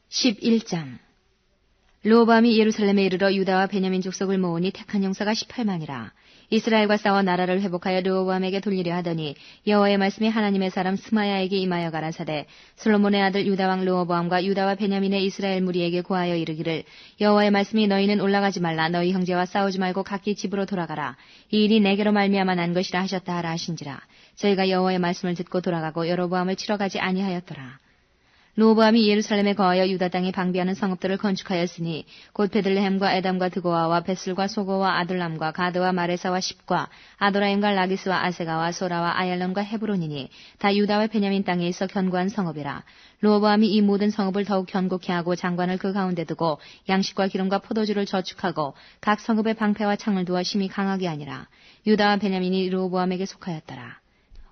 11장 르호보암이 예루살렘에 이르러 유다와 베냐민 족속을 모으니 택한 용사가 18만이라. 이스라엘과 싸워 나라를 회복하여 르호보암에게 돌리려 하더니 여호와의 말씀이 하나님의 사람 스마야에게 임하여 가라사대 솔로몬의 아들 유다왕 르호보암과 유다와 베냐민의 이스라엘 무리에게 고하여 이르기를 여호와의 말씀이 너희는 올라가지 말라. 너희 형제와 싸우지 말고 각기 집으로 돌아가라. 이 일이 내게로 말미암아 난 것이라 하셨다 하라 하신지라. 저희가 여호와의 말씀을 듣고 돌아가고 여로보암을 치러 가지 아니하였더라. 르호보암이 예루살렘에 거하여 유다 땅에 방비하는 성읍들을 건축하였으니 곧 베들레헴과 에담과 드고아와 벳술과 소고와 아둘람과 가드와 마레사와 십과 아도라임과 라기스와 아세가와 소라와 아얄론과 헤브론이니 다 유다와 베냐민 땅에 있어 견고한 성읍이라. 르호보암이 이 모든 성읍을 더욱 견고케 하고 장관을 그 가운데 두고 양식과 기름과 포도주를 저축하고 각 성읍에 방패와 창을 두어 심히 강하게 하니라. 유다와 베냐민이 르호보암에게 속하였더라.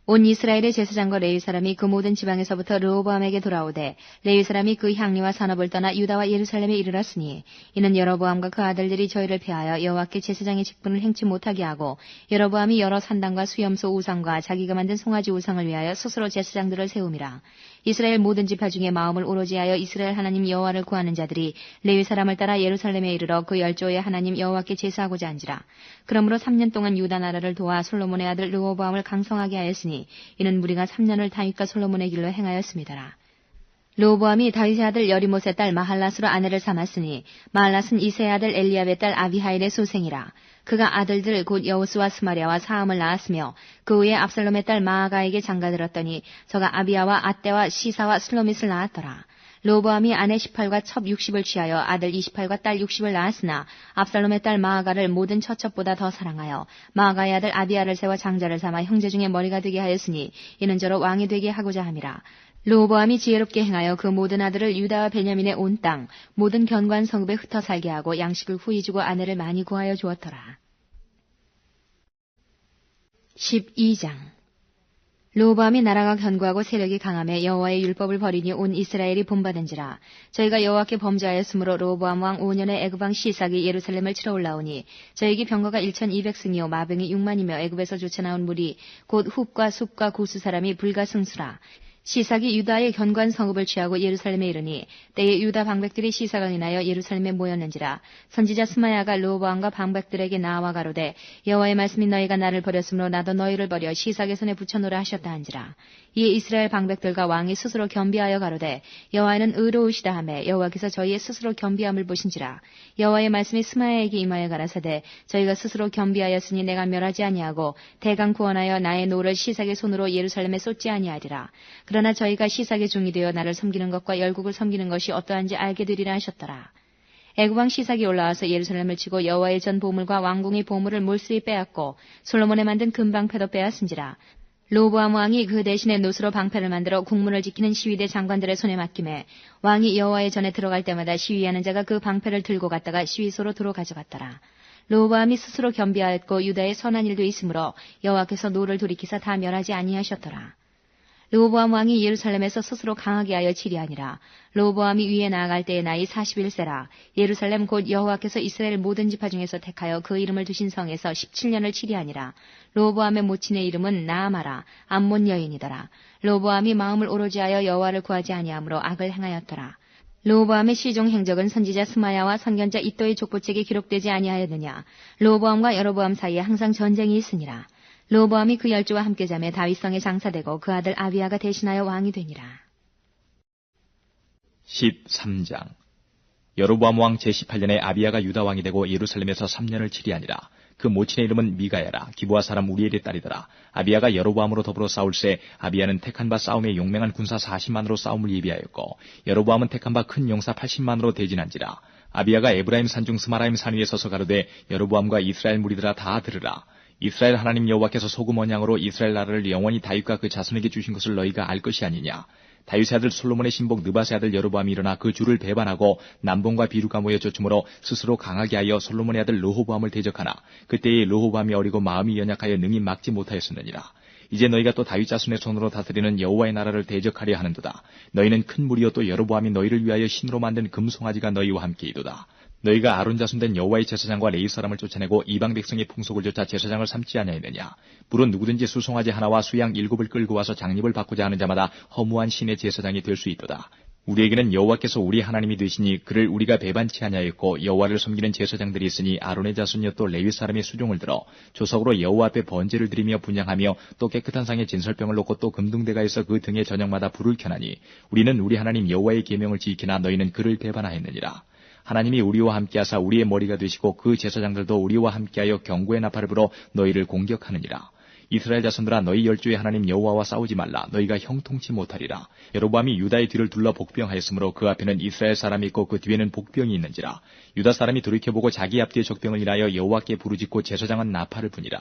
온 이스라엘의 제사장과 레위 사람이 그 모든 지방에서부터 르호보암에게 돌아오되 레위 사람이 그 향리와 산업을 떠나 유다와 예루살렘에 이르렀으니 이는 여로보암과 그 아들들이 저희를 패하여 여호와께 제사장의 직분을 행치 못하게 하고 여로보암이 여러 산당과 수염소 우상과 자기가 만든 송아지 우상을 위하여 스스로 제사장들을 세움이라. 이스라엘 모든 지파 중에 마음을 오로지하여 이스라엘 하나님 여호와를 구하는 자들이 레위 사람을 따라 예루살렘에 이르러 그 열조의 하나님 여호와께 제사하고자 한지라. 그러므로 3년 동안 유다 나라를 도와 솔로몬의 아들 르호보암을 강성하게 하였으니 이는 무리가 3년을 다윗과 솔로몬의 길로 행하였습니다라. 르호보암이 다윗의 아들 여리못의 딸 마할랏으로 아내를 삼았으니 마할랏은 이새의 아들 엘리압의 딸 아비하일의 소생이라. 그가 아들들 곧 여호수와 스마랴와 사함을 낳았으며 그 후에 압살롬의 딸 마아가에게 장가들었더니 저가 아비야와 아떼와 시사와 슬로밋을 낳았더라. 르호보암이 아내 18과 첩 60을 취하여 아들 28과 딸 60을 낳았으나 압살롬의 딸 마아가를 모든 처첩보다 더 사랑하여 마아가의 아들 아비야를 세워 장자를 삼아 형제 중에 머리가 되게 하였으니 이는 저로 왕이 되게 하고자 함이라. 르호보암이 지혜롭게 행하여 그 모든 아들을 유다와 베냐민의 온 땅 모든 견고한 성읍에 흩어 살게 하고 양식을 후히 주고 아내를 많이 구하여 주었더라. 12장 르호보암이 나라가 견고하고 세력이 강함에 여호와의 율법을 버리니 온 이스라엘이 본받은지라. 저희가 여호와께 범죄하였으므로 르호보암 왕 5년에 애굽 왕 시삭이 예루살렘을 치러 올라오니 저에게 병거가 1200승이요 마병이 6만이며 애굽에서 쫓아나온 무리 곧 훅과 숲과 구스 사람이 불가승수라. 시삭이 유다의 견고한 성읍을 취하고 예루살렘에 이르니 때에 유다 방백들이 시삭을 인하여 예루살렘에 모였는지라. 선지자 스마야가 르호보암과 방백들에게 나와 가로되 여호와의 말씀이 너희가 나를 버렸으므로 나도 너희를 버려 시삭의 손에 붙여놓으라 하셨다 한지라. 이에 이스라엘 방백들과 왕이 스스로 겸비하여 가로되 여호와는 의로우시다 하매 여호와께서 저희의 스스로 겸비함을 보신지라. 여호와의 말씀이 스마야에게 임하여 가라사대 저희가 스스로 겸비하였으니 내가 멸하지 아니하고 대강 구원하여 나의 노를 시삭의 손으로 예루살렘에 쏟지 아니하리라. 그러나 저희가 시삭의 종이 되어 나를 섬기는 것과 열국을 섬기는 것이 어떠한지 알게 되리라 하셨더라. 애굽왕 시삭이 올라와서 예루살렘을 치고 여호와의 전 보물과 왕궁의 보물을 몰수히 빼앗고 솔로몬에 만든 금방패도 빼앗은지라. 르호보암 왕이 그 대신에 노스로 방패를 만들어 국문을 지키는 시위대 장관들의 손에 맡김에 왕이 여호와의 전에 들어갈 때마다 시위하는 자가 그 방패를 들고 갔다가 시위소로 도로 가져갔더라. 르호보암이 스스로 겸비하였고 유다의 선한 일도 있으므로 여호와께서 노를 돌이키사 다 멸하지 아니하셨더라. 르호보암 왕이 예루살렘에서 스스로 강하게 하여 치리하니라. 르호보암이 위에 나아갈 때의 나이 41세라. 예루살렘 곧 여호와께서 이스라엘 모든 지파 중에서 택하여 그 이름을 두신 성에서 17년을 치리하니라. 르호보암의 모친의 이름은 나아마라. 암몬 여인이더라. 르호보암이 마음을 오로지하여 여호와를 구하지 아니하므로 악을 행하였더라. 르호보암의 시종 행적은 선지자 스마야와 선견자 이도의 족보책에 기록되지 아니하였느냐. 르호보암과 여로보암 사이에 항상 전쟁이 있으니라. 르호보암이 그 열조와 함께 자매 다윗성에 장사되고 그 아들 아비야가 대신하여 왕이 되니라. 13장 여로보암 왕 제18년에 아비야가 유다 왕이 되고 예루살렘에서 3년을 치리하니라. 그 모친의 이름은 미가야라. 기브아 사람 우리엘의 딸이더라. 아비야가 여로보암으로 더불어 싸울새 아비야는 택한 바 싸움에 용맹한 군사 40만으로 싸움을 예비하였고 여로보암은 택한 바 큰 용사 80만으로 대진한지라. 아비야가 에브라임 산중 스마라임 산 위에 서서 가로되 여로보암과 이스라엘 무리들아 다 들으라. 이스라엘 하나님 여호와께서 소금 언양으로 이스라엘 나라를 영원히 다윗과 그 자손에게 주신 것을 너희가 알 것이 아니냐. 다윗의 아들 솔로몬의 신복 느밧의 아들 여로보암이 일어나 그 주를 배반하고 남봉과 비루가 모여 쫓음으로 스스로 강하게 하여 솔로몬의 아들 르호보암을 대적하나 그때에 르호보암이 어리고 마음이 연약하여 능히 막지 못하였었느니라. 이제 너희가 또 다윗 자손의 손으로 다스리는 여호와의 나라를 대적하려 하는도다. 너희는 큰 무리요 또 여로보암이 너희를 위하여 신으로 만든 금송아지가 너희와 함께이도다. 너희가 아론 자손 된 여호와의 제사장과 레위 사람을 쫓아내고 이방 백성의 풍속을 좇아 제사장을 삼지 아니하였느냐. 물론 누구든지 수송아지 하나와 수양 7을 끌고 와서 장립을 받고자 하는 자마다 허무한 신의 제사장이 될 수 있도다. 우리에게는 여호와께서 우리 하나님이 되시니 그를 우리가 배반치 아니하였고 여호와를 섬기는 제사장들이 있으니 아론의 자손이여 또 레위 사람의 수종을 들어 조석으로 여호와 앞에 번제를 드리며 분향하며 또 깨끗한 상에 진설병을 놓고 또 금등대가에서 그 등에 저녁마다 불을 켜나니 우리는 우리 하나님 여호와의 계명을 지키나 너희는 그를 배반하였느니라. 하나님이 우리와 함께하사 우리의 머리가 되시고 그 제사장들도 우리와 함께하여 경고의 나팔을 불어 너희를 공격하느니라. 이스라엘 자손들아 너희 열조의 하나님 여호와와 싸우지 말라. 너희가 형통치 못하리라. 여로보암이 유다의 뒤를 둘러 복병하였으므로 그 앞에는 이스라엘 사람이 있고 그 뒤에는 복병이 있는지라. 유다 사람이 돌이켜보고 자기 앞뒤에 적병을 인하여 여호와께 부르짖고 제사장은 나팔을 부니라.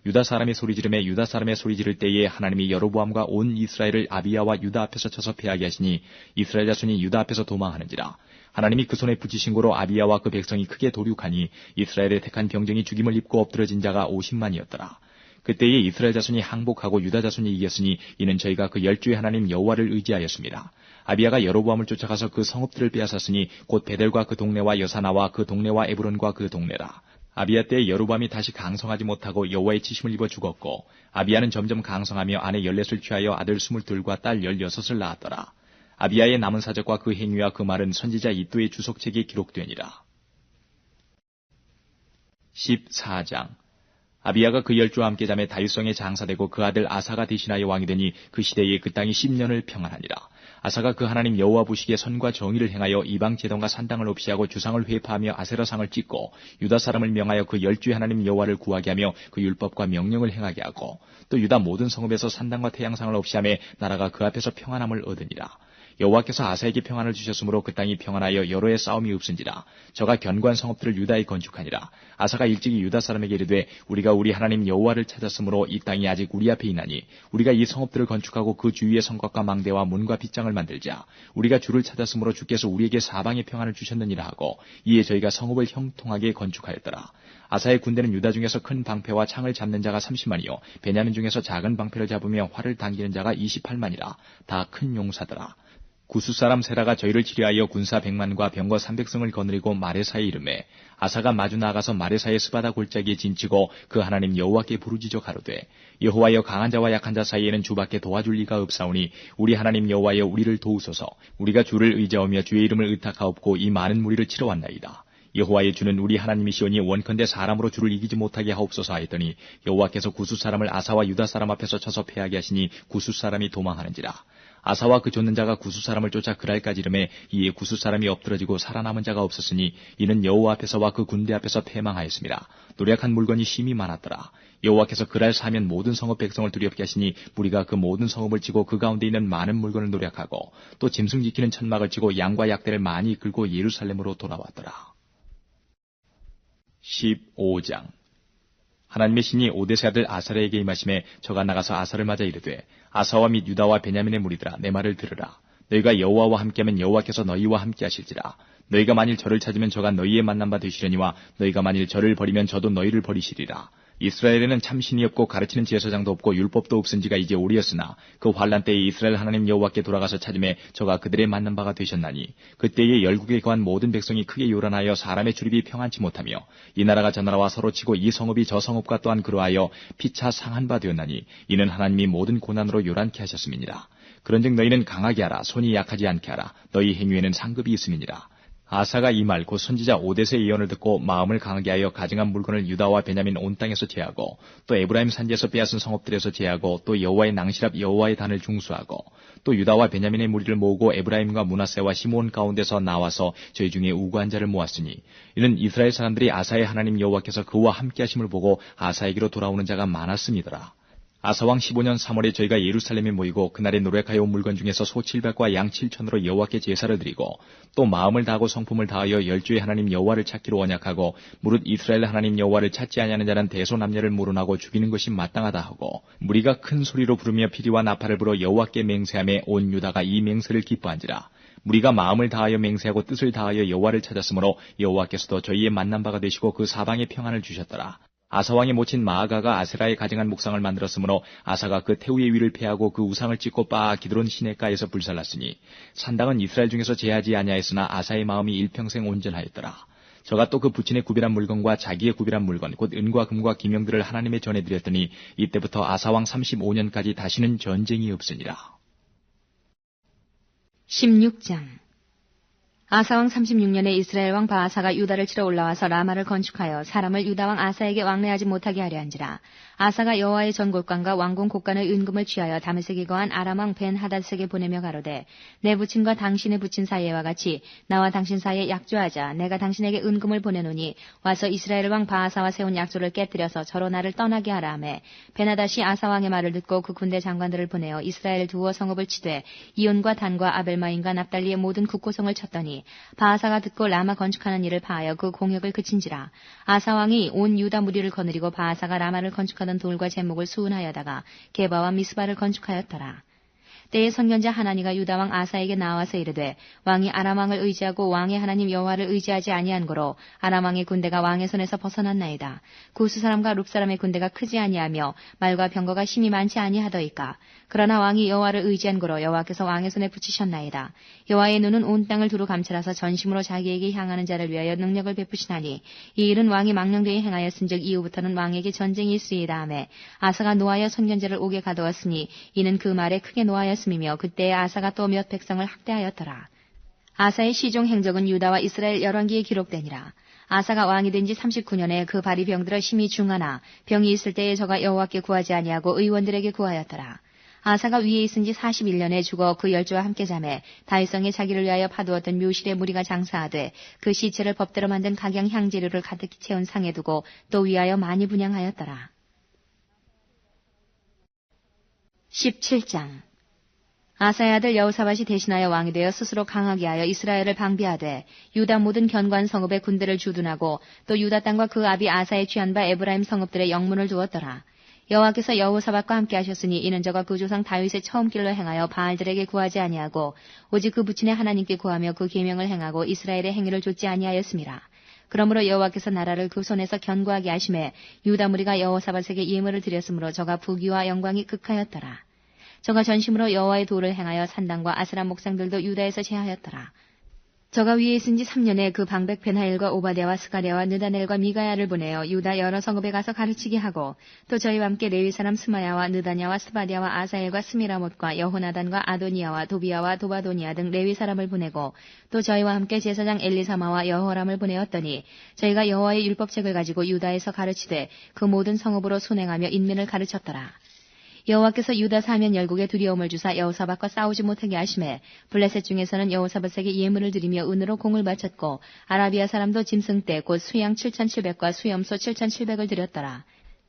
유다 사람의 소리 지름에 유다 사람의 소리 지를 때에 하나님이 여로보암과 온 이스라엘을 아비야와 유다 앞에서 쳐서 패하게 하시니 이스라엘 자손이 유다 앞에서 도망하는지라. 하나님이 그 손에 붙이신 고로 아비야와 그 백성이 크게 도륙하니 이스라엘의 택한 병정이 죽임을 입고 엎드러진 자가 50만이었더라. 그때에 이스라엘 자손이 항복하고 유다 자손이 이겼으니 이는 저희가 그 열주의 하나님 여호와를 의지하였습니다. 아비야가 여로보암을 쫓아가서 그 성읍들을 빼앗았으니 곧 베델과 그 동네와 여사나와 그 동네와 에브론과 그 동네라. 아비야 때에 여로보암이 다시 강성하지 못하고 여호와의 치심을 입어 죽었고 아비야는 점점 강성하며 아내 14을 취하여 아들 22과 딸 16을 낳았더라. 아비야의 남은 사적과 그 행위와 그 말은 선지자 이도의 주석책에 기록되니라. 14장 아비야가 그 열조와 함께 잠에 다윗성에 장사되고 그 아들 아사가 대신하여 왕이 되니 그 시대에 그 땅이 10년을 평안하니라. 아사가 그 하나님 여호와 보시기에 선과 정의를 행하여 이방 제단과 산당을 없이하고 주상을 회파하며 아세라상을 찢고 유다 사람을 명하여 그 열주의 하나님 여호와를 구하게 하며 그 율법과 명령을 행하게 하고 또 유다 모든 성읍에서 산당과 태양상을 없이하며 나라가 그 앞에서 평안함을 얻으니라. 여호와께서 아사에게 평안을 주셨으므로 그 땅이 평안하여 여러 해 싸움이 없은지라. 저가 견고한 성읍들을 유다에 건축하니라. 아사가 일찍이 유다 사람에게 이르되 우리가 우리 하나님 여호와를 찾았으므로 이 땅이 아직 우리 앞에 있나니 우리가 이 성읍들을 건축하고 그 주위에 성곽과 망대와 문과 빗장을 만들자. 우리가 주를 찾았으므로 주께서 우리에게 사방의 평안을 주셨느니라 하고 이에 저희가 성읍을 형통하게 건축하였더라. 아사의 군대는 유다 중에서 큰 방패와 창을 잡는 자가 30만이요 베냐민 중에서 작은 방패를 잡으며 활을 당기는 자가 28만이라. 다 큰 용사더라. 구스 사람 세라가 저희를 치료하여 군사 100만과 병거 300승을 거느리고 마레사에 이르매 아사가 마주 나아가서 마레사의 스바다 골짜기에 진치고 그 하나님 여호와께 부르짖어 가로되 여호와여 강한 자와 약한 자 사이에는 주밖에 도와줄 리가 없사오니 우리 하나님 여호와여 우리를 도우소서. 우리가 주를 의지하며 주의 이름을 의탁하옵고 이 많은 무리를 치러 왔나이다. 여호와의 주는 우리 하나님이시오니 원컨대 사람으로 주를 이기지 못하게 하옵소서 하였더니 여호와께서 구스 사람을 아사와 유다 사람 앞에서 쳐서 패하게 하시니 구스 사람이 도망하는지라. 아사와 그 쫓는 자가 구스 사람을 쫓아 그랄까지 이르매 이에 구스 사람이 엎드러지고 살아남은 자가 없었으니 이는 여호와 앞에서와 그 군대 앞에서 패망하였습니다. 노력한 물건이 심히 많았더라. 여호와께서 그랄 사면 모든 성읍 백성을 두렵게 하시니 무리가 그 모든 성읍을 치고 그 가운데 있는 많은 물건을 노력하고 또 짐승 지키는 천막을 치고 양과 약대를 많이 이끌고 예루살렘으로 돌아왔더라. 15장 하나님의 신이 오데세 아들 아사랴에게 임하심에 저가 나가서 아사를 맞아 이르되 아사와 및 유다와 베냐민의 무리들아 내 말을 들으라. 너희가 여호와와 함께하면 여호와께서 너희와 함께하실지라. 너희가 만일 저를 찾으면 저가 너희의 만난 바 되시려니와 너희가 만일 저를 버리면 저도 너희를 버리시리라. 이스라엘에는 참신이 없고 가르치는 제사장도 없고 율법도 없은 지가 이제 오리였으나 그 환란 때에 이스라엘 하나님 여호와께 돌아가서 찾음에 저가 그들의 만난 바가 되셨나니 그때에 열국에 거한 모든 백성이 크게 요란하여 사람의 출입이 평안치 못하며 이 나라가 저 나라와 서로 치고 이 성읍이 저 성읍과 또한 그러하여 피차 상한 바 되었나니 이는 하나님이 모든 고난으로 요란케 하셨음이니라. 그런즉 너희는 강하게 하라. 손이 약하지 않게 하라. 너희 행위에는 상급이 있음이니라. 아사가 이 말 곧 선지자 오데스의 예언을 듣고 마음을 강하게 하여 가증한 물건을 유다와 베냐민 온 땅에서 제하고 또 에브라임 산지에서 빼앗은 성읍들에서 제하고 또 여호와의 낭실 앞 여호와의 단을 중수하고 또 유다와 베냐민의 무리를 모으고 에브라임과 므낫세와 시므온 가운데서 나와서 저희 중에 우고한 자를 모았으니 이는 이스라엘 사람들이 아사의 하나님 여호와께서 그와 함께 하심을 보고 아사에게로 돌아오는 자가 많았음이더라. 아사왕 15년 3월에 저희가 예루살렘에 모이고 그날에 노력하여 온 물건 중에서 소 700과 양 7천으로 여호와께 제사를 드리고 또 마음을 다하고 성품을 다하여 열주의 하나님 여호와를 찾기로 언약하고 무릇 이스라엘 하나님 여호와를 찾지 아니하는 자는 대소남녀를 물어나고 죽이는 것이 마땅하다 하고 무리가 큰 소리로 부르며 피리와 나팔을 불어 여호와께 맹세하며 온 유다가 이 맹세를 기뻐한지라. 무리가 마음을 다하여 맹세하고 뜻을 다하여 여호와를 찾았으므로 여호와께서도 저희의 만난 바가 되시고 그 사방에 평안을 주셨더라. 아사왕의 모친 마아가가 아세라의 가증한 목상을 만들었으므로 아사가 그 태우의 위를 패하고 그 우상을 찢고 빻아 기드론 시내가에서 불살랐으니 산당은 이스라엘 중에서 제하지 아니하였으나 아사의 마음이 일평생 온전하였더라. 저가 또 그 부친의 구별한 물건과 자기의 구별한 물건 곧 은과 금과 기명들을 하나님의 전해드렸더니 이때부터 아사왕 35년까지 다시는 전쟁이 없으니라. 16장 아사왕 36년에 이스라엘 왕 바아사가 유다를 치러 올라와서 라마를 건축하여 사람을 유다 왕 아사에게 왕래하지 못하게 하려 한지라. 아사가 여호와의 전골관과 왕궁 곳간의 은금을 취하여 다메섹에 거한 아람 왕 벤 하닷에게 보내며 가로되 내 부친과 당신의 부친 사이와 같이 나와 당신 사이에 약조하자. 내가 당신에게 은금을 보내노니 와서 이스라엘 왕 바아사와 세운 약조를 깨뜨려서 저로 나를 떠나게 하라 하매 벤 하닷이 아사 왕의 말을 듣고 그 군대 장관들을 보내어 이스라엘 두어 성읍을 치되 이온과 단과 아벨마임과 납달리의 모든 국고성을 쳤더니 바아사가 듣고 라마 건축하는 일을 파하여 그 공역을 그친지라. 아사 왕이 온 유다 무리를 거느리고 바아사가 라마를 건축하던 돌과 제목을 수운하여다가 게바와 미스바를 건축하였더라. 때에 선견자 하나니가 유다 왕 아사에게 나와서 이르되 왕이 아람 왕을 의지하고 왕의 하나님 여호와를 의지하지 아니한 고로 아람 왕의 군대가 왕의 손에서 벗어났나이다. 구스 사람과 룹 사람의 군대가 크지 아니하며 말과 병거가 심히 많지 아니하더이까. 그러나 왕이 여호와를 의지한 고로 여호와께서 왕의 손에 붙이셨나이다. 여호와의 눈은 온 땅을 두루 감찰하사 전심으로 자기에게 향하는 자를 위하여 능력을 베푸시나니 이 일은 왕이 망령되이 행하였은즉 이후부터는 왕에게 전쟁이 있으리이다 하매 아사가 노하여 선견자를 옥에 가두었으니 이는 그 말에 크게 노하였음이며 그때에 아사가 또 몇 백성을 학대하였더라. 아사의 시종 행적은 유다와 이스라엘 열왕기에 기록되니라. 아사가 왕이 된 지 39년에 그 발이 병들어 심히 중하나 병이 있을 때에 저가 여호와께 구하지 아니하고 의원들에게 구하였더라. 아사가 위에 있은 지 41년에 죽어 그 열조와 함께 자매 다윗성에 자기를 위하여 파두었던 묘실의 무리가 장사하되 그 시체를 법대로 만든 각양 향재료를 가득히 채운 상에 두고 또 위하여 많이 분향하였더라. 17장 아사의 아들 여호사밧이 대신하여 왕이 되어 스스로 강하게 하여 이스라엘을 방비하되 유다 모든 견고한 성읍에 군대를 주둔하고 또 유다 땅과 그 아비 아사의 취한 바 에브라임 성읍들의 영문을 두었더라. 여호와께서 여호사밧과 함께 하셨으니 이는 저가 그 조상 다윗의 처음 길로 행하여 바알들에게 구하지 아니하고 오직 그 부친의 하나님께 구하며 그 계명을 행하고 이스라엘의 행위를 좇지 아니하였음이라. 그러므로 여호와께서 나라를 그 손에서 견고하게 하심에 유다 무리가 여호사밧에게 예물을 드렸으므로 저가 부귀와 영광이 극하였더라. 저가 전심으로 여호와의 도를 행하여 산당과 아스라 목상들도 유다에서 제하였더라. 저가 위에 있은 지 3년에 그 방백 베나일과 오바댜와 스가랴와 느다넬과 미가야를 보내어 유다 여러 성읍에 가서 가르치게 하고 또 저희와 함께 레위 사람 스마야와 느다냐와 스바랴와 아사엘과 스미라못과 여호나단과 아도니아와 도비야와 도바도니아 등 레위 사람을 보내고 또 저희와 함께 제사장 엘리사마와 여호람을 보내었더니 저희가 여호와의 율법책을 가지고 유다에서 가르치되 그 모든 성읍으로 순행하며 인민을 가르쳤더라. 여호와께서 유다 사면 열국에 두려움을 주사 여호사밧과 싸우지 못하게 하심에 블레셋 중에서는 여호사밧에게 예물을 드리며 은으로 공을 바쳤고 아라비아 사람도 짐승떼 곧 수양 7,700과 수염소 7,700을 드렸더라.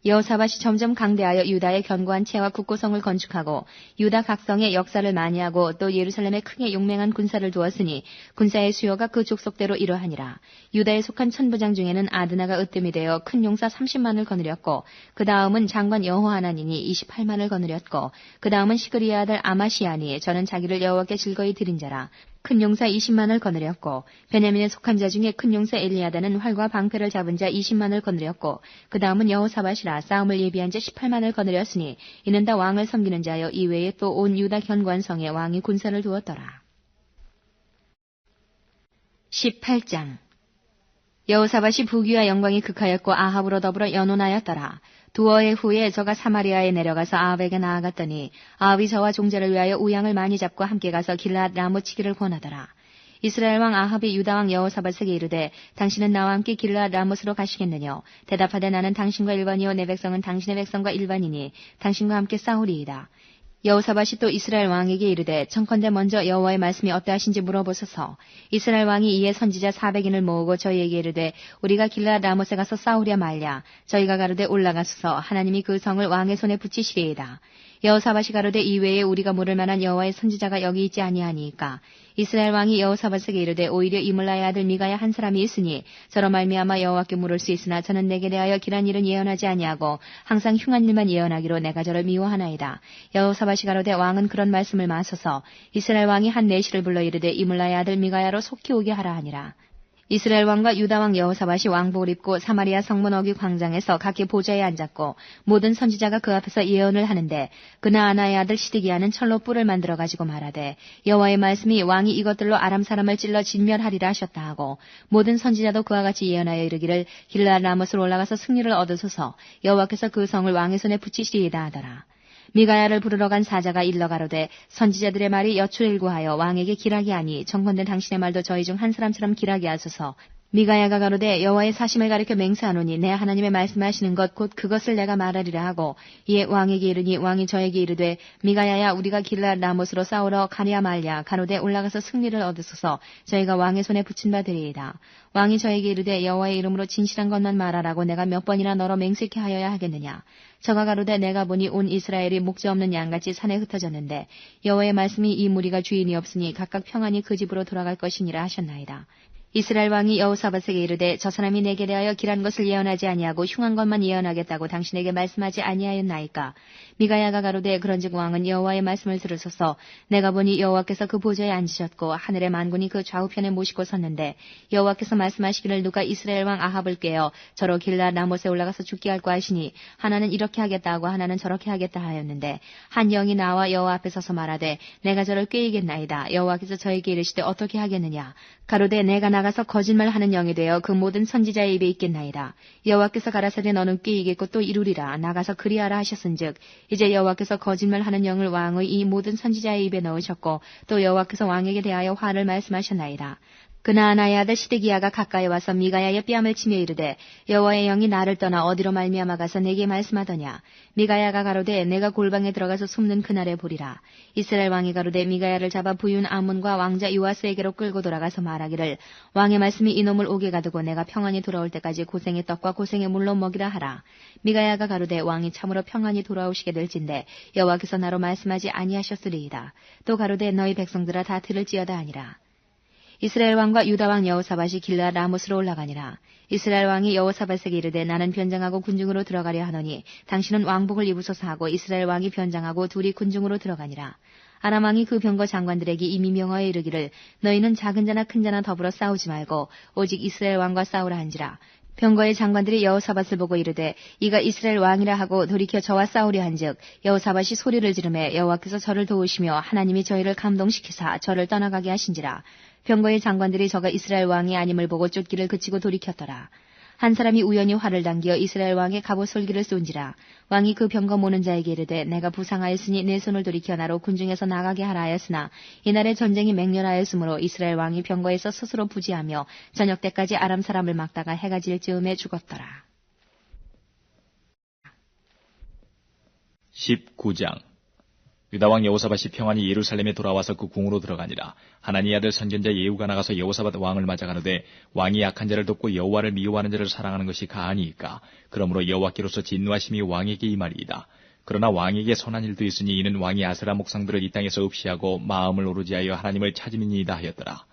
여호사밧이 점점 강대하여 유다의 견고한 채와 국고성을 건축하고 유다 각성의 역사를 많이 하고 또 예루살렘에 크게 용맹한 군사를 두었으니 군사의 수요가 그 족속대로 이러하니라. 유다에 속한 천부장 중에는 아드나가 으뜸이 되어 큰 용사 30만을 거느렸고 그 다음은 장관 여호하나니니 28만을 거느렸고 그 다음은 시그리의 아들 아마시아니 저는 자기를 여호와께 즐거이 드린 자라. 큰 용사 20만을 거느렸고 베냐민에 속한 자 중에 큰 용사 엘리야다는 활과 방패를 잡은 자 20만을 거느렸고 그 다음은 여호사밧이라 싸움을 예비한 자 18만을 거느렸으니 이는 다 왕을 섬기는 자여 이외에 또 온 유다 견고한 성에 왕이 군사를 두었더라. 18장 여호사밧이 부귀와 영광이 극하였고 아합으로 더불어 연혼하였더라. 두어해 후에 저가 사마리아에 내려가서 아합에게 나아갔더니 아합이 저와 종자를 위하여 우양을 많이 잡고 함께 가서 길앗 라못 치기를 권하더라. 이스라엘 왕 아합이 유다 왕 여호사밧에게 이르되 당신은 나와 함께 길앗 라못으로 가시겠느냐. 대답하되 나는 당신과 일반이요 내 백성은 당신의 백성과 일반이니 당신과 함께 싸우리이다. 여호사밧이 또 이스라엘 왕에게 이르되 청컨대 먼저 여호와의 말씀이 어떠하신지 물어보소서. 이스라엘 왕이 이에 선지자 400인을 모으고 저희에게 이르되 우리가 길앗 라못에 가서 싸우랴 말랴. 저희가 가로되 올라가소서. 하나님이 그 성을 왕의 손에 붙이시리이다. 여호사밧이 가로되 이외에 우리가 물을 만한 여호와의 선지자가 여기 있지 아니하니까. 이스라엘 왕이 여호사밧에게 이르되 오히려 이물라의 아들 미가야 한 사람이 있으니 저로 말미암아 여호와께 물을 수 있으나 저는 내게 대하여 길한 일은 예언하지 아니하고 항상 흉한 일만 예언하기로 내가 저를 미워하나이다. 여호사밧이 가로되 왕은 그런 말씀을 마소서. 이스라엘 왕이 한 내시를 불러 이르되 이물라의 아들 미가야로 속히 오게 하라 하니라. 이스라엘 왕과 유다 왕 여호사밧이 왕복을 입고 사마리아 성문 어귀 광장에서 각기 보좌에 앉았고 모든 선지자가 그 앞에서 예언을 하는데 그나아나의 아들 시드기야는 철로 뿔을 만들어 가지고 말하되 여호와의 말씀이 왕이 이것들로 아람 사람을 찔러 진멸하리라 하셨다 하고 모든 선지자도 그와 같이 예언하여 이르기를 길앗 라못으로 올라가서 승리를 얻으소서. 여호와께서 그 성을 왕의 손에 붙이시리이다 하더라. 미가야를 부르러 간 사자가 일러 가로되 선지자들의 말이 여출일구하여 왕에게 길하게 하니 정컨대 당신의 말도 저희 중 한 사람처럼 길하게 하소서. 미가야가 가로되 여호와의 사심을 가리켜 맹세하노니 내 하나님의 말씀하시는 것 곧 그것을 내가 말하리라 하고 이에 왕에게 이르니 왕이 저에게 이르되 미가야야 우리가 길랏 라못으로 싸우러 가랴 말랴. 가로되 올라가서 승리를 얻으소서. 저희가 왕의 손에 붙인 바 되리이다. 왕이 저에게 이르되 여호와의 이름으로 진실한 것만 말하라고 내가 몇 번이나 너로 맹세케 하여야 하겠느냐. 저가 가로되 내가 보니 온 이스라엘이 목자없는 양같이 산에 흩어졌는데 여호와의 말씀이 이 무리가 주인이 없으니 각각 평안히 그 집으로 돌아갈 것이니라 하셨나이다. 이스라엘 왕이 여호사밧에게 이르되 저 사람이 내게 대하여 길한 것을 예언하지 아니하고 흉한 것만 예언하겠다고 당신에게 말씀하지 아니하였나이까. 미가야가 가로되 그런즉 왕은 여호와의 말씀을 들으소서. 내가 보니 여호와께서 그 보좌에 앉으셨고 하늘의 만군이 그 좌우편에 모시고 섰는데 여호와께서 말씀하시기를 누가 이스라엘 왕 아합을 깨어 저로 길랏 라못에 올라가서 죽게 할까 하시니 하나는 이렇게 하겠다 하고 하나는 저렇게 하겠다 하였는데 한 영이 나와 여호와 앞에 서서 말하되 내가 저를 꾀이겠나이다. 여호와께서 저에게 이르시되 어떻게 하겠느냐. 가로되 내가 나가서 거짓말하는 영이 되어 그 모든 선지자의 입에 있겠나이다. 여호와께서 가라사대 너는 꾀이겠고 또 이루리라. 나가서 그리하라 하셨은즉 이제 여호와께서 거짓말하는 영을 왕의 이 모든 선지자의 입에 넣으셨고 또 여호와께서 왕에게 대하여 화를 말씀하셨나이다. 그나아나의 아들 시드기야가 가까이 와서 미가야의 뺨을 치며 이르되 여호와의 영이 나를 떠나 어디로 말미암아 가서 내게 말씀하더냐. 미가야가 가로되 내가 골방에 들어가서 숨는 그날에 보리라. 이스라엘 왕이 가로되 미가야를 잡아 부윤 아몬과 왕자 요아스에게로 끌고 돌아가서 말하기를 왕의 말씀이 이놈을 옥에 가두고 내가 평안히 돌아올 때까지 고생의 떡과 고생의 물로 먹이라 하라. 미가야가 가로되 왕이 참으로 평안히 돌아오시게 될진데 여호와께서 나로 말씀하지 아니하셨으리이다. 또 가로되 너희 백성들아 다 들을지어다 하니라. 이스라엘 왕과 유다 왕 여호사밧이 길랏 라못으로 올라가니라. 이스라엘 왕이 여호사밧에게 이르되 나는 변장하고 군중으로 들어가려 하노니 당신은 왕복을 입으소서 하고 이스라엘 왕이 변장하고 둘이 군중으로 들어가니라. 아람 왕이 그 병거 장관들에게 이미 명하여 이르기를 너희는 작은 자나 큰 자나 더불어 싸우지 말고 오직 이스라엘 왕과 싸우라 한지라. 병거의 장관들이 여호사밧을 보고 이르되 이가 이스라엘 왕이라 하고 돌이켜 저와 싸우려 한즉 여호사밧이 소리를 지르매 여호와께서 저를 도우시며 하나님이 저희를 감동시키사 저를 떠나가게 하신지라. 병거의 장관들이 저가 이스라엘 왕이 아님을 보고 쫓기를 그치고 돌이켰더라. 한 사람이 우연히 활을 당겨 이스라엘 왕의 갑옷 솔기를 쏜지라. 왕이 그 병거 모는 자에게 이르되 내가 부상하였으니 내 손을 돌이켜 나로 군중에서 나가게 하라 하였으나 이날에 전쟁이 맹렬하였으므로 이스라엘 왕이 병거에서 스스로 부지하며 저녁 때까지 아람 사람을 막다가 해가 질 즈음에 죽었더라. 19장 유다왕 여호사밧이 평안히 예루살렘에 돌아와서 그 궁으로 들어가니라. 하나니 아들 선견자 예후가 나가서 여호사밧 왕을 맞아 가로되 왕이 약한 자를 돕고 여호와를 미워하는 자를 사랑하는 것이 가하니이까. 그러므로 여호와께로서 진노하심이 왕에게 임하리이다. 그러나 왕에게 선한 일도 있으니 이는 왕이 아세라 목상들을 이 땅에서 없이하고 마음을 오르지 하여 하나님을 찾음이니이다 하였더라.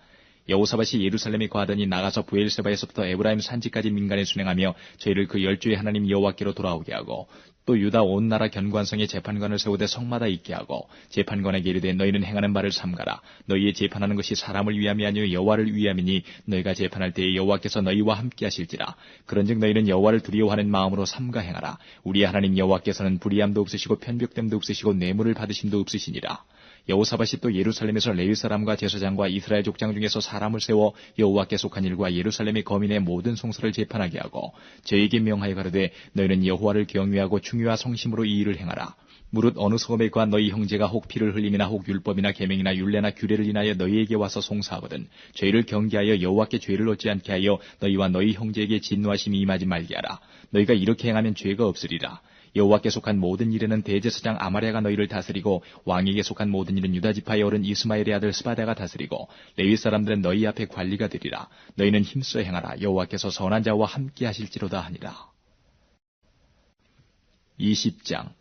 여호사밧이 예루살렘에 거하더니 나가서 부엘세바에서부터 에브라임 산지까지 민간에 순행하며 저희를 그 열주의 하나님 여호와께로 돌아오게 하고 또 유다 온 나라 견관성에 재판관을 세우되 성마다 있게 하고 재판관에게 이르되 너희는 행하는 바를 삼가라. 너희의 재판하는 것이 사람을 위함이 아니요 여호와를 위함이니 너희가 재판할 때에 여호와께서 너희와 함께 하실지라. 그런즉 너희는 여호와를 두려워하는 마음으로 삼가 행하라. 우리 하나님 여호와께서는 불의함도 없으시고 편벽됨도 없으시고 뇌물을 받으심도 없으시니라. 여호사밧이 또 예루살렘에서 레위 사람과 제사장과 이스라엘 족장 중에서 사람을 세워 여호와께 속한 일과 예루살렘의 거민의 모든 송사를 재판하게 하고 저에게 명하여 가로되 너희는 여호와를 경외하고 충유와 성심으로 이 일을 행하라. 무릇 어느 성읍에 거한 너희 형제가 혹 피를 흘림이나 혹 율법이나 계명이나 율례나 규례를 인하여 너희에게 와서 송사하거든 저희를 경계하여 여호와께 죄를 얻지 않게 하여 너희와 너희 형제에게 진노하심이 임하지 말게 하라. 너희가 이렇게 행하면 죄가 없으리라. 여호와께 속한 모든 일에는 대제사장 아마랴가 너희를 다스리고 왕에게 속한 모든 일은 유다지파의 어른 이스마엘의 아들 스바다가 다스리고 레위 사람들은 너희 앞에 관리가 되리라. 너희는 힘써 행하라. 여호와께서 선한 자와 함께 하실지로다 하니라. 20장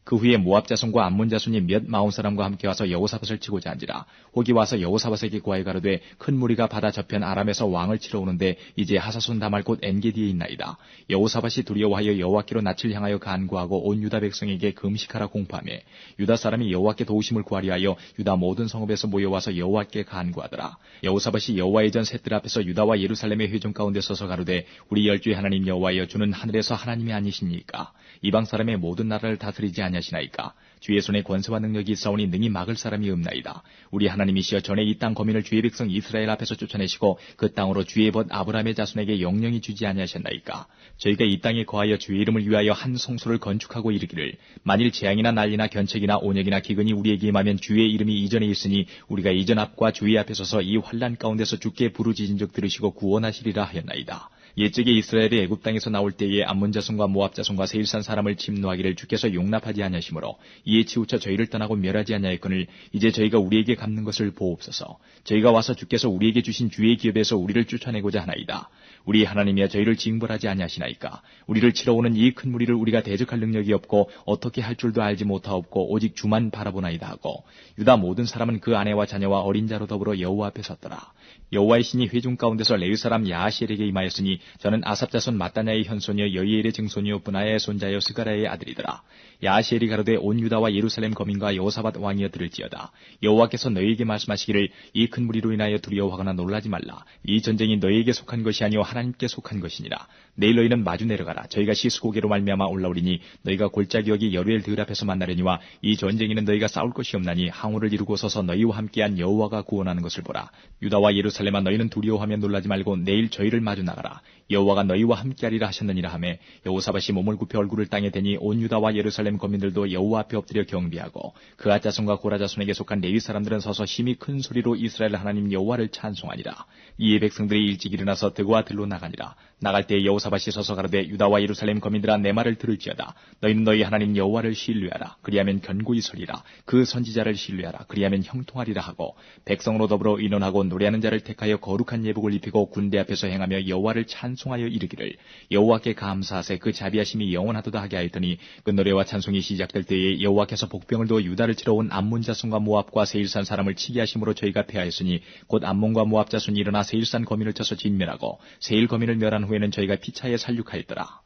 그 후에 모압 자손과 암몬 자손이 몇 마흔 사람과 함께 와서 여호사밧을 치고자 한지라. 혹이 와서 여호사밧에게 구하여 가로되 큰 무리가 바다 저편 아람에서 왕을 치러 오는데 이제 하사손 다말 곧 엔게디에 있나이다. 여호사밧이 두려워하여 여호와께로 낯을 향하여 간구하고 온 유다 백성에게 금식하라 공포하며 유다 사람이 여호와께 도우심을 구하려 하여 유다 모든 성읍에서 모여와서 여호와께 간구하더라. 여호사밧이 여호와의 전 셋들 앞에서 유다와 예루살렘의 회중 가운데 서서 가로되 우리 열주의 하나님 여호와여 주는 하늘에서 하나님이 아니십니까? 이방 사람의 모든 나라를 다스리지 아니하시니까 아니하시나이까. 주의 손에 권세와 능력이 있사오니 능히 막을 사람이 없나이다. 우리 하나님이시여 전에 이 땅 거민을 주의 백성 이스라엘 앞에서 쫓아내시고 그 땅으로 주의 벗 아브라함의 자손에게 영영이 주지 아니하셨나이까. 저희가 이 땅에 거하여 주의 이름을 위하여 한 성소를 건축하고 이르기를 만일 재앙이나 난리나 견책이나 온역이나 기근이 우리에게 임하면 주의 이름이 이전에 있으니 우리가 이전 앞과 주의 앞에 서서 이 환난 가운데서 주께 부르짖은 적 들으시고 구원하시리라 하였나이다. 옛적에 이스라엘이 애굽 땅에서 나올 때에 암몬 자손과 모압 자손과 세일산 사람을 침노하기를 주께서 용납하지 아니하시므로 이에 치우쳐 저희를 떠나고 멸하지 아니하였거늘 이제 저희가 우리에게 갚는 것을 보옵소서. 저희가 와서 주께서 우리에게 주신 주의 기업에서 우리를 쫓아내고자 하나이다. 우리 하나님이여 저희를 징벌하지 아니하시나이까. 우리를 치러 오는 이 큰 무리를 우리가 대적할 능력이 없고 어떻게 할 줄도 알지 못하옵고 오직 주만 바라보나이다 하고 유다 모든 사람은 그 아내와 자녀와 어린 자로 더불어 여호와 앞에 섰더라. 여호와의 신이 회중 가운데서 레위 사람 야하시엘에게 임하였으니 저는 아삽 자손 마따냐의 현손이여 여이엘의 증손이요 브나야의 손자여 스가랴의 아들이더라. 야하시엘이 가로되 온 유다와 예루살렘 거민과 여호사밧 왕이여 들을지어다. 여호와께서 너희에게 말씀하시기를 이 큰 무리로 인하여 두려워하거나 놀라지 말라. 이 전쟁이 너희에게 속한 것이 아니요 하나님께 속한 것이니라. 내일 너희는 마주 내려가라. 저희가 시스고개로 말미암아 올라오리니 너희가 골짜기 여기 여루엘 들 앞에서 만나려니와 이 전쟁에는 너희가 싸울 것이 없나니 항우를 이루고 서서 너희와 함께한 여호와가 구원하는 것을 보라. 유다와 예루살렘아 너희는 두려워하며 놀라지 말고 내일 저희를 마주 나가라. 여호와가 너희와 함께하리라 하셨느니라 하매 여호사밧이 몸을 굽혀 얼굴을 땅에 대니 온 유다와 예루살렘 거민들도 여호와 앞에 엎드려 경배하고 그앗 자손과 고라 자손에게 속한 레위 사람들은 서서 심히 큰 소리로 이스라엘 하나님 여호와를 찬송하니라. 이에 백성들이 일찍 일어나서 드고와 들로 나가니라. 나갈 때에 여호사밧이 서서 가로되 유다와 예루살렘 거민들아 내 말을 들을지어다. 너희는 너희 하나님 여호와를 신뢰하라. 그리하면 견고히 서리라. 그 선지자를 신뢰하라. 그리하면 형통하리라 하고 백성으로 더불어 의논하고 노래하는 자를 택하여 거룩한 예복을 입히고 군대 앞에서 행하며 여호와를 찬송하여 이르기를 여호와께 감사하세 그 자비하심이 영원하도다 하게 하였더니 그 노래와 찬송이 시작될 때에 여호와께서 복병을 두어 유다를 치러 온 암몬 자손과 모압과 세일산 사람을 치게 하심으로 저희가 패하였으니 곧 암몬과 모압 자손이 일어나 세일산 거민을 쳐서 진멸하고 세일 거민을 멸한 후에는 저희가 피차에 살육하였더라.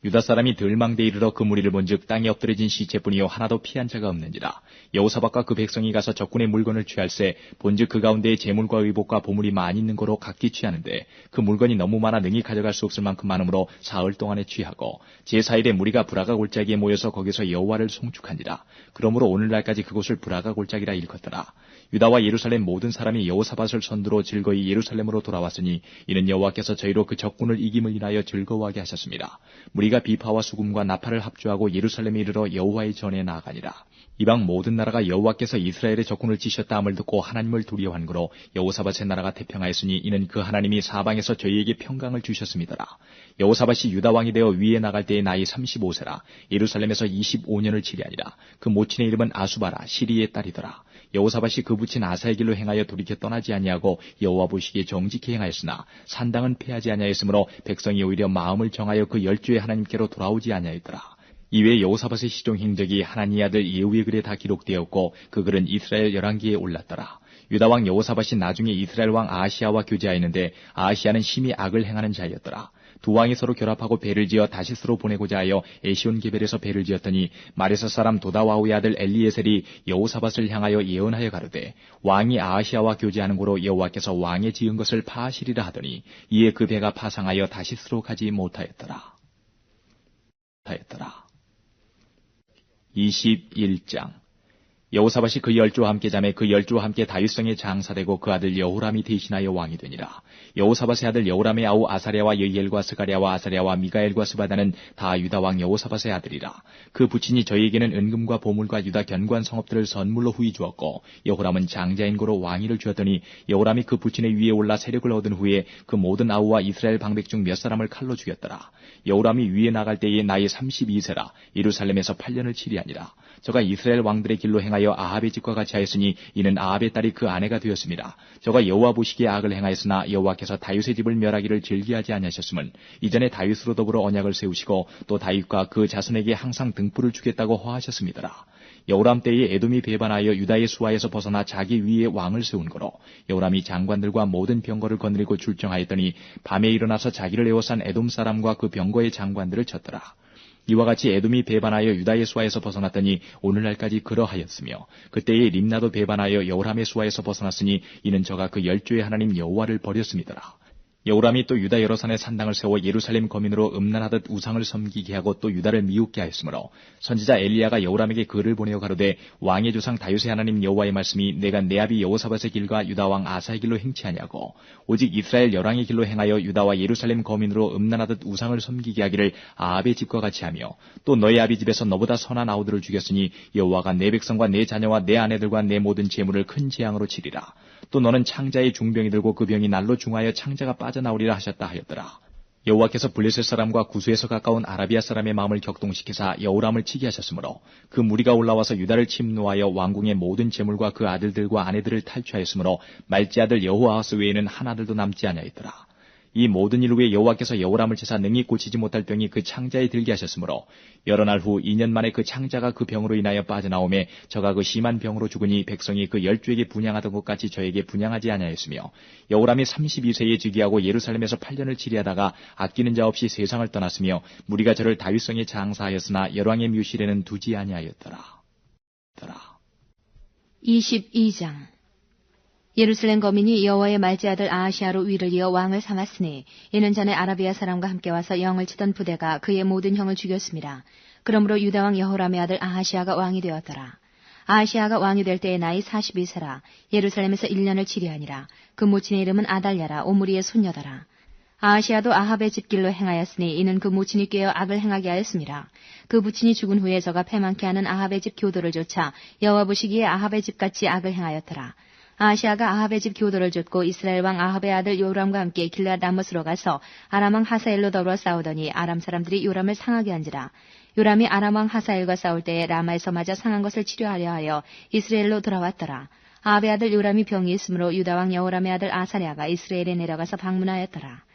유다 사람이 들망대에 이르러 그 무리를 본즉 땅에 엎드려진 시체뿐이요 하나도 피한 자가 없는지라. 여호사밧과 그 백성이 가서 적군의 물건을 취할새 본즉 그 가운데에 재물과 의복과 보물이 많이 있는 거로 각기 취하는데 그 물건이 너무 많아 능히 가져갈 수 없을 만큼 많으므로 사흘 동안에 취하고 제4일에 무리가 브라가 골짜기에 모여서 거기서 여호와를 송축하니라. 그러므로 오늘날까지 그곳을 브라가 골짜기라 일컫더라. 유다와 예루살렘 모든 사람이 여호사밧을 선두로 즐거이 예루살렘으로 돌아왔으니 이는 여호와께서 저희로 그 적군을 이김을 인하여 즐거워하게 하셨습니다. 무리가 비파와 수금과 나팔을 합주하고 예루살렘에 이르러 여호와의 전에 나아가니라. 이방 모든 나라가 여호와께서 이스라엘의 적군을 치셨다 함을 듣고 하나님을 두려워한 거로 여호사밧의 나라가 태평하였으니 이는 그 하나님이 사방에서 저희에게 평강을 주셨음이더라. 여호사밧이 유다 왕이 되어 위에 나갈 때의 나이 35세라. 예루살렘에서 25년을 치리하니라. 그 모친의 이름은 아수바라 시리의 딸이더라. 여호사밧이 그 부친 아사의 길로 행하여 돌이켜 떠나지 아니하고 여호와 보시기에 정직히 행하였으나 산당은 패하지 아니하였으므로 백성이 오히려 마음을 정하여 그 열조의 하나님께로 돌아오지 아니하였더라. 이외에 여호사밧의 시종 행적이 하나니의 아들 예후의 글에 다 기록되었고 그 글은 이스라엘 열왕기에 올랐더라. 유다 왕 여호사밧이 나중에 이스라엘 왕 아하시아와 교제하였는데 아하시아는 심히 악을 행하는 자였더라. 두 왕이 서로 결합하고 배를 지어 다시스로 보내고자 하여 에시온 게벨에서 배를 지었더니 마레사 사람 도다와우의 아들 엘리에셀이 여호사밧을 향하여 예언하여 가로되 왕이 아하시아와 교제하는 고로 여호와께서 왕의 지은 것을 파하시리라 하더니 이에 그 배가 파상하여 다시스로 가지 못하였더라. 21장 여호사밧이 그 열조와 함께 자매 그 열조와 함께 다윗성에 장사되고 그 아들 여호람이 대신하여 왕이 되니라. 여호사밧의 아들 여호람의 아우 아사랴와 여이엘과 스가랴와 아사랴와 미가엘과 스바다는 다 유다 왕 여호사밧의 아들이라. 그 부친이 저희에게는 은금과 보물과 유다 견고한 성읍들을 선물로 후히 주었고 여호람은 장자인 고로 왕위를 주었더니 여호람이 그 부친의 위에 올라 세력을 얻은 후에 그 모든 아우와 이스라엘 방백 중 몇 사람을 칼로 죽였더라. 여호람이 위에 나갈 때에 나이 32세라. 예루살렘에서 8년을 치리하니라. 저가 이스라엘 왕들의 길로 행하여 아합의 집과 같이 하였으니 이는 아합의 딸이 그 아내가 되었습니다. 저가 여호와 보시기에 악을 행하였으나 여호와께서 다윗의 집을 멸하기를 즐기하지 아니하셨음은 이전에 다윗으로 더불어 언약을 세우시고 또 다윗과 그 자손에게 항상 등불을 주겠다고 허하셨음이더라. 여호람 때에 에돔이 배반하여 유다의 수하에서 벗어나 자기 위에 왕을 세운 거로 여호람이 장관들과 모든 병거를 거느리고 출정하였더니 밤에 일어나서 자기를 에워싼 에돔 사람과 그 병거의 장관들을 쳤더라. 이와 같이 에돔이 배반하여 유다의 수하에서 벗어났더니 오늘날까지 그러하였으며 그때에 림나도 배반하여 여호람의 수하에서 벗어났으니 이는 저가 그 열조의 하나님 여호와를 버렸음이더라. 여호람이 또 유다 여러 산에 산당을 세워 예루살렘 거민으로 음란하듯 우상을 섬기게 하고 또 유다를 미웃게 하였으므로 선지자 엘리야가 여호람에게 글을 보내어 가로되 왕의 조상 다윗의 하나님 여호와의 말씀이 내가 내 아비 여호사밧의 길과 유다 왕 아사의 길로 행치 아니하고 오직 이스라엘 열왕의 길로 행하여 유다와 예루살렘 거민으로 음란하듯 우상을 섬기게 하기를 아합의 집과 같이 하며 또 너의 아비 집에서 너보다 선한 아우들을 죽였으니 여호와가 내 백성과 내 자녀와 내 아내들과 내 모든 재물을 큰 재앙으로 치리라. 또 너는 창자의 중병이 들고 그 병이 날로 중하여 창자가 빠져나오리라 하셨다 하였더라. 여호와께서 블레셋 사람과 구수에서 가까운 아라비아 사람의 마음을 격동시키사 여호람을 치게 하셨으므로 그 무리가 올라와서 유다를 침노하여 왕궁의 모든 재물과 그 아들들과 아내들을 탈취하였으므로 말지 아들 여호아하스 외에는 한 아들도 남지 아니하였더라. 이 모든 일 후에 여호와께서 여호람을 치사 능히 고치지 못할 병이 그 창자에 들게 하셨으므로 여러 날 후 2년 만에 그 창자가 그 병으로 인하여 빠져나오매 저가 그 심한 병으로 죽으니 백성이 그 열주에게 분향하던 것 같이 저에게 분향하지 아니하였으며 여호람이 32세에 즉위하고 예루살렘에서 8년을 치리하다가 아끼는 자 없이 세상을 떠났으며 무리가 저를 다윗성에 장사하였으나 열왕의 묘실에는 두지 아니하였더라. 22장 예루살렘 거민이 여호와의 말제 아들 아하시아로 위를 이어 왕을 삼았으니 이는 전에 아라비아 사람과 함께 와서 영을 치던 부대가 그의 모든 형을 죽였습니다. 그러므로 유다 왕 여호람의 아들 아하시아가 왕이 되었더라. 아하시아가 왕이 될 때의 나이 42세라 예루살렘에서 1년을 치리하니라. 그 모친의 이름은 아달랴라 오므리의 손녀더라. 아하시아도 아합의 집길로 행하였으니 이는 그 모친이 꾀어 악을 행하게 하였습니다. 그 부친이 죽은 후에 저가 패망케 하는 아합의 집 교도를 쫓아 여호와 보시기에 아합의 집같이 악을 행하였더라. 아하시아가 아합의 집 교도를 쫓고 이스라엘 왕 아합의 아들 요람과 함께 길앗 라못으로 가서 아람 왕 하사엘로 더불어 싸우더니 아람 사람들이 요람을 상하게 한지라. 요람이 아람 왕 하사엘과 싸울 때에 라마에서 맞아 상한 것을 치료하려 하여 이스라엘로 돌아왔더라. 아합의 아들 요람이 병이 있으므로 유다 왕 여호람의 아들 아사랴가 이스라엘에 내려가서 방문하였더라.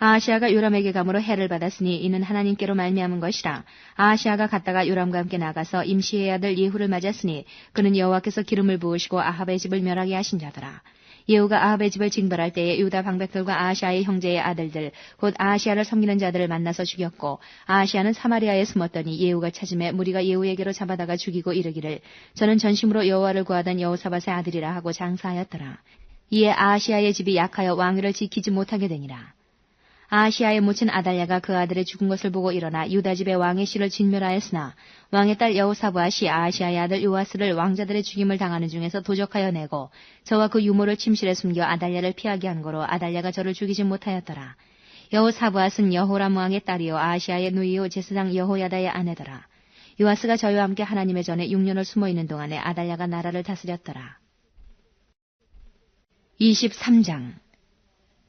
아하시아가 요람에게 감으로 해를 받았으니 이는 하나님께로 말미암은 것이라. 아하시아가 갔다가 요람과 함께 나가서 임시의 아들 예후를 맞았으니 그는 여호와께서 기름을 부으시고 아합의 집을 멸하게 하신 자더라. 예후가 아합의 집을 징벌할 때에 유다 방백들과 아하시아의 형제의 아들들 곧 아하시아를 섬기는 자들을 만나서 죽였고 아하시아는 사마리아에 숨었더니 예후가 찾음에 무리가 예후에게로 잡아다가 죽이고 이르기를 저는 전심으로 여호와를 구하던 여호사밧의 아들이라 하고 장사하였더라. 이에 아하시아의 집이 약하여 왕위를 지키지 못하게 되니라. 아하시아의 모친 아달랴가 그 아들의 죽은 것을 보고 일어나 유다 집의 왕의 씨를 진멸하였으나 왕의 딸 여호사밧이 아하시아의 아들 요아스를 왕자들의 죽임을 당하는 중에서 도적하여 내고 저와 그 유모를 침실에 숨겨 아달랴를 피하게 한 거로 아달랴가 저를 죽이지 못하였더라. 여호사밧은 여호람 왕의 딸이요 아하시아의 누이요 제사장 여호야다의 아내더라. 요아스가 저희와 함께 하나님의 전에 6년을 숨어있는 동안에 아달랴가 나라를 다스렸더라. 23장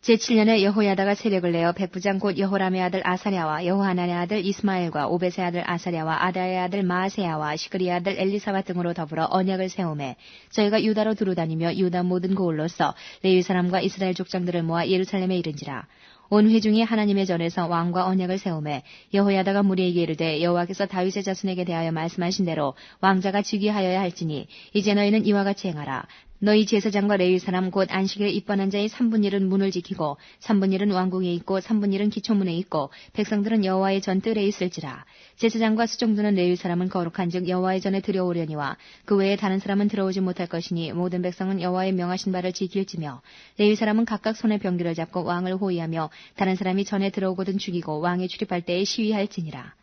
제7년에 여호야다가 세력을 내어 백부장 곧 여호람의 아들 아사랴와 여호하난의 아들 이스마엘과 오벳의 아들 아사랴와 아다의 아들 마아세야와 시그리의 아들 엘리사밧 등으로 더불어 언약을 세우매 저희가 유다로 두루다니며 유다 모든 고을로서 레위 사람과 이스라엘 족장들을 모아 예루살렘에 이른지라. 온 회중이 하나님의 전에서 왕과 언약을 세우매 여호야다가 무리에게 이르되 여호와께서 다윗의 자손에게 대하여 말씀하신 대로 왕자가 즉위하여야 할지니 이제 너희는 이와 같이 행하라. 너희 제사장과 레위 사람 곧 안식일에 입번한 자의 3분의 1은 문을 지키고 3분의 1은 왕궁에 있고 3분의 1은 기초문에 있고 백성들은 여호와의 전 뜰에 있을지라. 제사장과 수종드는 레위 사람은 거룩한즉 여호와의 전에 들여오려니와 그 외에 다른 사람은 들어오지 못할 것이니 모든 백성은 여호와의 명하신 바를 지킬지며 레위 사람은 각각 손에 병기를 잡고 왕을 호위하며 다른 사람이 전에 들어오거든 죽이고 왕에 출입할 때에 시위할지니라.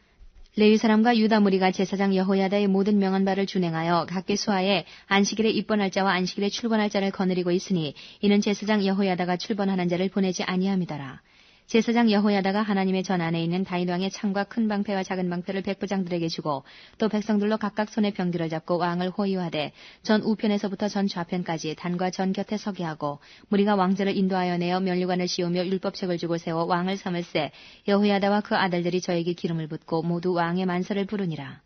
레위 사람과 유다 무리가 제사장 여호야다의 모든 명한 바를 준행하여 각계 수하에 안식일에 입번할 자와 안식일에 출번할 자를 거느리고 있으니 이는 제사장 여호야다가 출번하는 자를 보내지 아니함이더라. 제사장 여호야다가 하나님의 전 안에 있는 다윗 왕의 창과 큰 방패와 작은 방패를 백부장들에게 주고 또 백성들로 각각 손에 병기를 잡고 왕을 호위하되 전 우편에서부터 전 좌편까지 단과 전 곁에 서게 하고 무리가 왕자를 인도하여 내어 면류관을 씌우며 율법책을 주고 세워 왕을 삼을세 여호야다와 그 아들들이 저에게 기름을 붓고 모두 왕의 만세를 부르니라.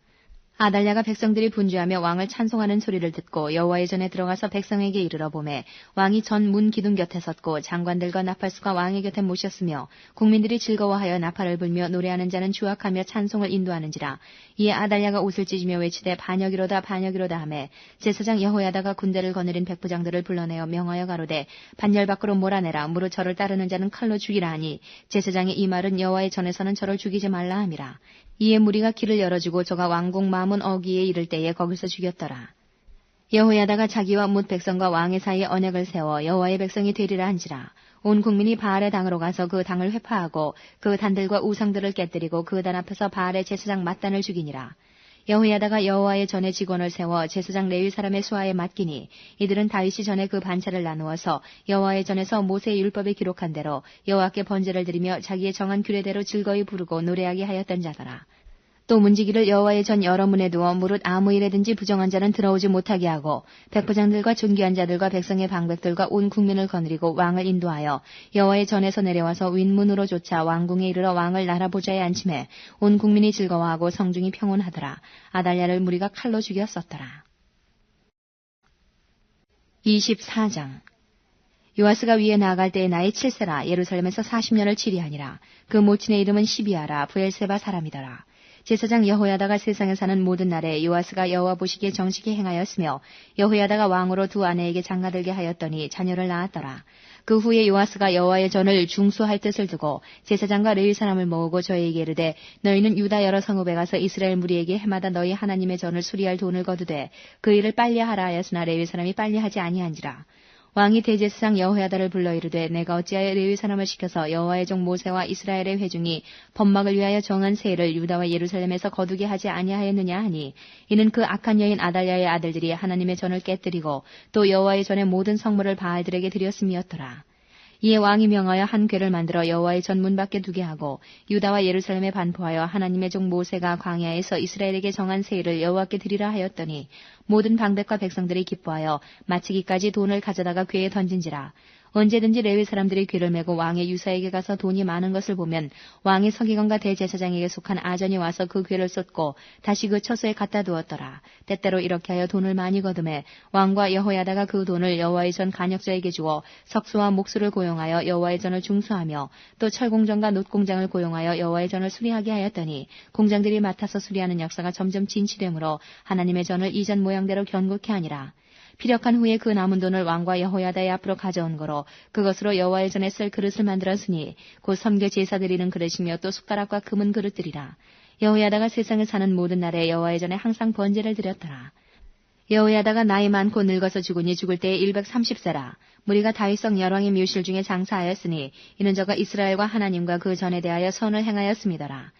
아달랴가 백성들이 분주하며 왕을 찬송하는 소리를 듣고 여호와의 전에 들어가서 백성에게 이르러 보매 왕이 전 문 기둥 곁에 섰고 장관들과 나팔수가 왕의 곁에 모셨으며 국민들이 즐거워하여 나팔을 불며 노래하는 자는 주악하며 찬송을 인도하는지라. 이에 아달랴가 옷을 찢으며 외치되 반역이로다 반역이로다 하매 제사장 여호야다가 군대를 거느린 백부장들을 불러내어 명하여 가로되 반열 밖으로 몰아내라. 무릇 저를 따르는 자는 칼로 죽이라 하니 제사장의 이 말은 여호와의 전에서는 저를 죽이지 말라 함이라. 이에 무리가 길을 열어주고 저가 왕궁 마문 어귀에 이를 때에 거기서 죽였더라. 여호야다가 자기와 뭇 백성과 왕의 사이에 언약을 세워 여호와의 백성이 되리라 한지라. 온 국민이 바알의 당으로 가서 그 당을 회파하고 그 단들과 우상들을 깨뜨리고 그 단 앞에서 바알의 제사장 맏단을 죽이니라. 여호야다가 여호와의 전에 직원을 세워 제사장 레위 사람의 수하에 맡기니 이들은 다윗이 전에 그 반차를 나누어서 여호와의 전에서 모세의 율법에 기록한 대로 여호와께 번제를 드리며 자기의 정한 규례대로 즐거이 부르고 노래하게 하였던 자더라. 또 문지기를 여호와의 전 여러 문에 두어 무릇 아무 일에든지 부정한 자는 들어오지 못하게 하고 백부장들과 존귀한 자들과 백성의 방백들과 온 국민을 거느리고 왕을 인도하여 여호와의 전에서 내려와서 윗문으로 쫓아 왕궁에 이르러 왕을 나라 보좌에 앉힘에 온 국민이 즐거워하고 성중이 평온하더라. 아달랴를 무리가 칼로 죽였었더라. 24장. 요아스가 위에 나아갈 때의 나이 7세라. 예루살렘에서 40년을 치리하니라. 그 모친의 이름은 시비아라. 브엘세바 사람이더라. 제사장 여호야다가 세상에 사는 모든 날에 요아스가 여호와 보시기에 정식히 행하였으며 여호야다가 왕으로 두 아내에게 장가들게 하였더니 자녀를 낳았더라. 그 후에 요아스가 여호와의 전을 중수할 뜻을 두고 제사장과 레위 사람을 모으고 저희에게 이르되 너희는 유다 여러 성읍에 가서 이스라엘 무리에게 해마다 너희 하나님의 전을 수리할 돈을 거두되 그 일을 빨리 하라 하였으나 레위 사람이 빨리 하지 아니한지라. 왕이 대제사장 여호야다를 불러 이르되 내가 어찌하여 레위 사람을 시켜서 여호와의 종 모세와 이스라엘의 회중이 법막을 위하여 정한 세일을 유다와 예루살렘에서 거두게 하지 아니하였느냐 하니 이는 그 악한 여인 아달랴의 아들들이 하나님의 전을 깨뜨리고 또 여호와의 전의 모든 성물을 바알들에게 드렸음이었더라. 이에 왕이 명하여 한 궤를 만들어 여호와의 전 문 밖에 두게 하고 유다와 예루살렘에 반포하여 하나님의 종 모세가 광야에서 이스라엘에게 정한 세일을 여호와께 드리라 하였더니 모든 방백과 백성들이 기뻐하여 마치기까지 돈을 가져다가 궤에 던진지라. 언제든지 레위 사람들이 궤를 메고 왕의 유사에게 가서 돈이 많은 것을 보면 왕의 서기관과 대제사장에게 속한 아전이 와서 그 궤를 쏟고 다시 그 처소에 갖다 두었더라. 때때로 이렇게 하여 돈을 많이 거두매 왕과 여호야다가 그 돈을 여호와의 전 간역자에게 주어 석수와 목수를 고용하여 여호와의 전을 중수하며 또 철공장과 놋공장을 고용하여 여호와의 전을 수리하게 하였더니 공장들이 맡아서 수리하는 역사가 점점 진치되므로 하나님의 전을 이전 모양대로 견고케 하니라. 피력한 후에 그 남은 돈을 왕과 여호야다의 앞으로 가져온 거로 그것으로 여호와의 전에 쓸 그릇을 만들었으니 곧 섬겨 제사 드리는 그릇이며 또 숟가락과 금은 그릇들이라. 여호야다가 세상에 사는 모든 날에 여호와의 전에 항상 번제를 드렸더라. 여호야다가 나이 많고 늙어서 죽으니 죽을 때에 130세라. 무리가 다윗성 열왕의 묘실 중에 장사하였으니 이는 저가 이스라엘과 하나님과 그 전에 대하여 선을 행하였음이더라.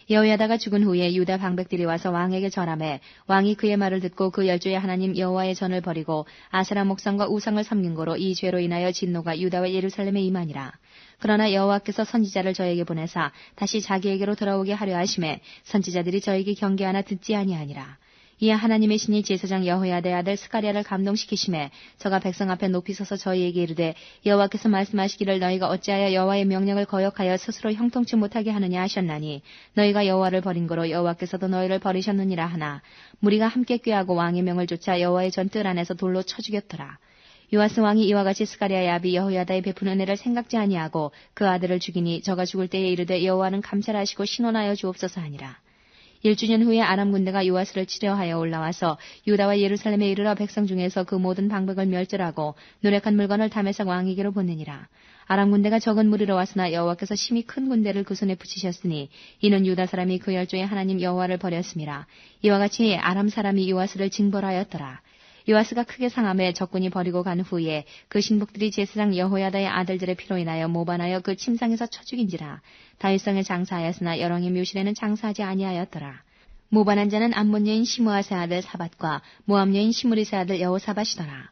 여호야다가 죽은 후에 유다 방백들이 와서 왕에게 절하매 왕이 그의 말을 듣고 그 열조의 하나님 여호와의 전을 버리고 아세라 목상과 우상을 섬긴 거로 이 죄로 인하여 진노가 유다와 예루살렘에 임하니라. 그러나 여호와께서 선지자를 저에게 보내사 다시 자기에게로 돌아오게 하려 하심에 선지자들이 저에게 경계하나 듣지 아니하니라. 이에 하나님의 신이 제사장 여호야다의 아들 스가랴를 감동시키심에 저가 백성 앞에 높이 서서 저희에게 이르되 여호와께서 말씀하시기를 너희가 어찌하여 여호와의 명령을 거역하여 스스로 형통치 못하게 하느냐 하셨나니 너희가 여호와를 버린 거로 여호와께서도 너희를 버리셨느니라 하나 무리가 함께 꾀하고 왕의 명을 쫓아 여호와의 전 뜰 안에서 돌로 쳐 죽였더라. 요아스 왕이 이와 같이 스가랴의 아비 여호야다의 베푼 은혜를 생각지 아니하고 그 아들을 죽이니 저가 죽을 때에 이르되 여호와는 감찰하시고 신원하여 주옵소서 하니라. 1주년 후에 아람 군대가 요아스를 치려하여 올라와서 유다와 예루살렘에 이르러 백성 중에서 그 모든 방백을 멸절하고 노력한 물건을 다메섹 왕에게로 보내니라. 아람 군대가 적은 무리로 왔으나 여호와께서 심히 큰 군대를 그 손에 붙이셨으니 이는 유다 사람이 그 열조의 하나님 여호와를 버렸음이라. 이와 같이 아람 사람이 요아스를 징벌하였더라. 요아스가 크게 상함에 적군이 버리고 간 후에 그 신복들이 제사장 여호야다의 아들들의 피로 인하여 모반하여 그 침상에서 쳐 죽인지라. 다윗성에 장사하였으나 여왕의 묘실에는 장사하지 아니하였더라. 모반한 자는 암몬 여인 시므아세 아들 사밧과 모압 여인 시므리세 아들 여호사밧이더라.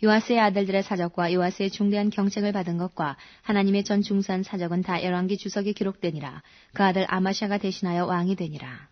요아스의 아들들의 사적과 요아스의 중대한 경책을 받은 것과 하나님의 전 중수한 사적은 다 열왕기 주석에 기록되니라. 그 아들 아마샤가 대신하여 왕이 되니라.